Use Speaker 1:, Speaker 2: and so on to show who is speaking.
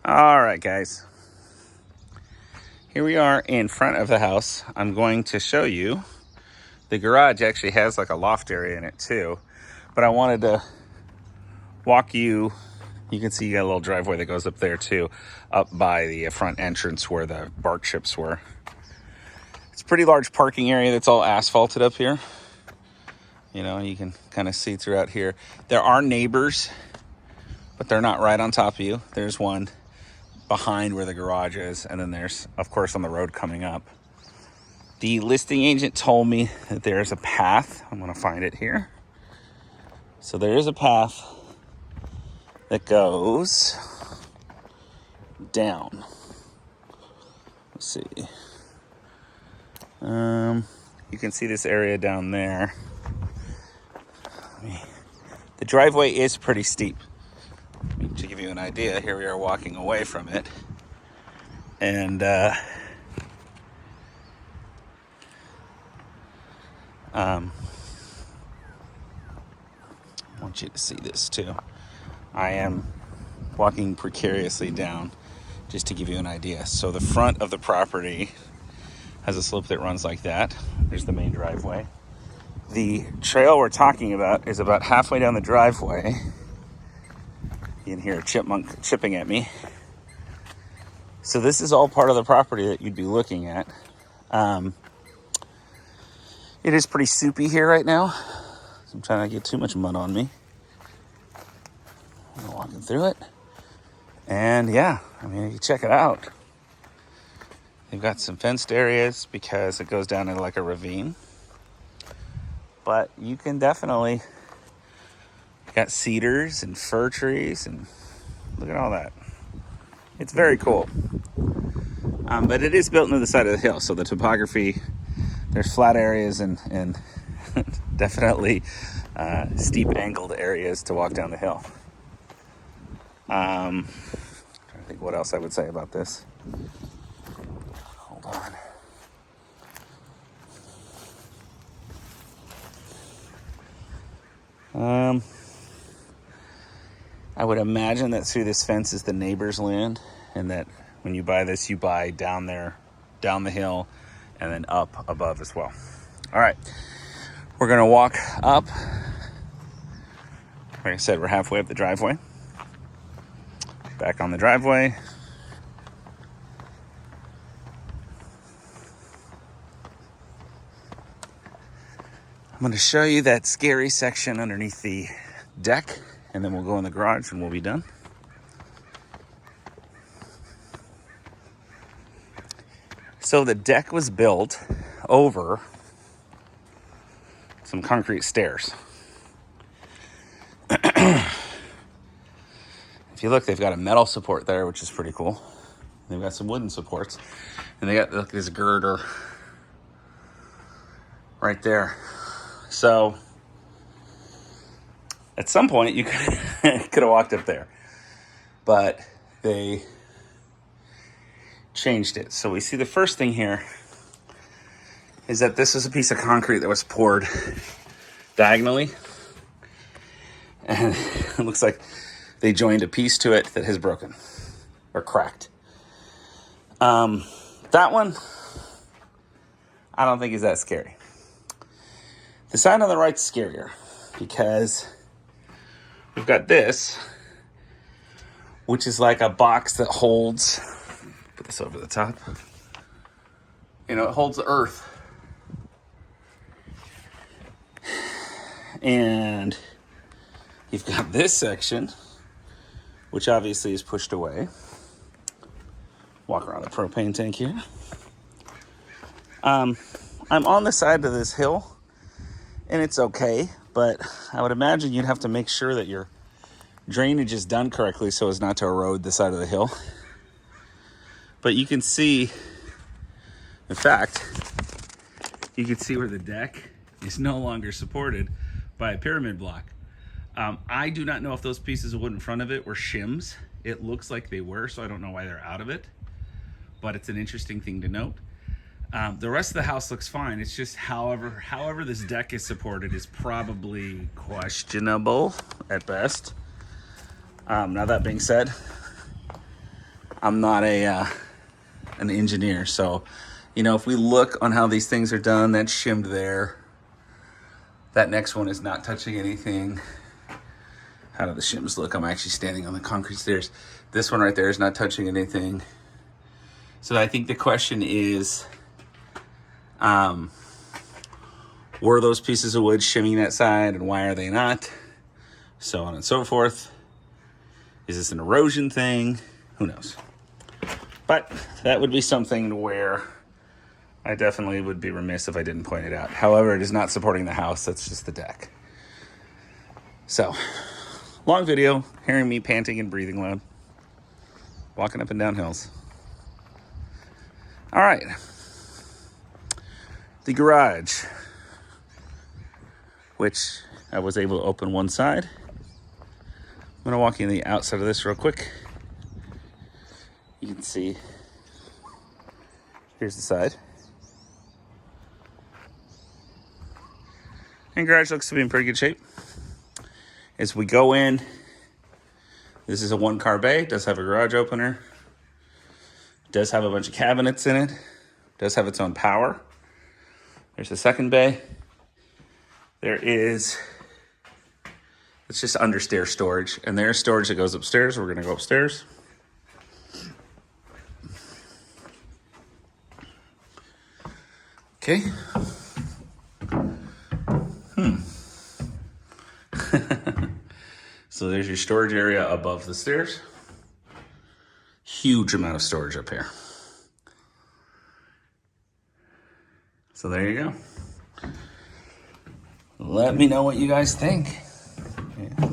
Speaker 1: All right, guys. Here we are in front of the house. I'm going to show you. The garage actually has like a loft area in it too. But I wanted to walk you. You can see you got a little driveway that goes up there too, up by the front entrance where the bark chips were. It's a pretty large parking area that's all asphalted up here. You know, you can kind of see throughout here. There are neighbors, but they're not right on top of you. There's one behind where the garage is, and then there's, of course, on the road coming up. The listing agent told me that there's a path. I'm going to find it here. So there is a path that goes down. Let's see. You can see this area down there. The driveway is pretty steep. To give you an idea, here we are walking away from it. And I want you to see this too. I am walking precariously down just to give you an idea. So the front of the property has a slope that runs like that. There's the main driveway. The trail we're talking about is about halfway down the driveway. You can hear a chipmunk chipping at me. So this is all part of the property that you'd be looking at. It is pretty soupy here right now. So I'm trying not to get too much mud on me. I'm walking through it. And yeah, I mean, you check it out. They've got some fenced areas because it goes down into like a ravine. But you can definitely got cedars and fir trees, and look at all that. It's very cool. But it is built into the side of the hill, so the topography, there's flat areas and definitely steep angled areas to walk down the hill. I'm trying to think what else I would say about this. Hold on. I would imagine that through this fence is the neighbor's land, and that when you buy this, you buy down there, down the hill, and then up above as well. All right, we're gonna walk up. Like I said, we're halfway up the driveway. Back on the driveway. I'm gonna show you that scary section underneath the deck, and then we'll go in the garage and we'll be done. So the deck was built over some concrete stairs. If you look, they've got a metal support there, which is pretty cool. They've got some wooden supports, and they got like this girder right there. So at some point, you could have walked up there, but they changed it. So we see the first thing here is that this is a piece of concrete that was poured diagonally, and it looks like they joined a piece to it that has broken or cracked. That one, I don't think is that scary. The sign on the right's scarier because we've got this, which is like a box that holds, put this over the top, you know, it holds the earth. And you've got this section, which obviously is pushed away. Walk around the propane tank here. I'm on the side of this hill, and it's okay, but I would imagine you'd have to make sure that your drainage is done correctly so as not to erode the side of the hill. But you can see, in fact, you can see where the deck is no longer supported by a pyramid block. I do not know if those pieces of wood in front of it were shims. It looks like they were, so I don't know why they're out of it, but it's an interesting thing to note. The rest of the house looks fine. It's just however this deck is supported is probably questionable at best. Now that being said, I'm not an engineer, so you know, if we look on how these things are done, that's shimmed there. That next one is not touching anything. How do the shims look? I'm actually standing on the concrete stairs. This one right there is not touching anything. So I think the question is, were those pieces of wood shimming that side, and why are they not? So on and so forth. Is this an erosion thing? Who knows? But that would be something where I definitely would be remiss if I didn't point it out. However, it is not supporting the house. That's just the deck. So, long video, hearing me panting and breathing loud. Walking up and down hills. All right. The garage, which I was able to open one side. I'm gonna walk you in the outside of this real quick. You can see, here's the side. And garage looks to be in pretty good shape. As we go in, this is a 1-car bay, does have a garage opener, does have a bunch of cabinets in it, does have its own power. There's the second bay. There is, it's just understairs storage, and there's storage that goes upstairs. We're gonna go upstairs. Okay. So there's your storage area above the stairs. Huge amount of storage up here. So there you go. Let me know what you guys think. Yeah.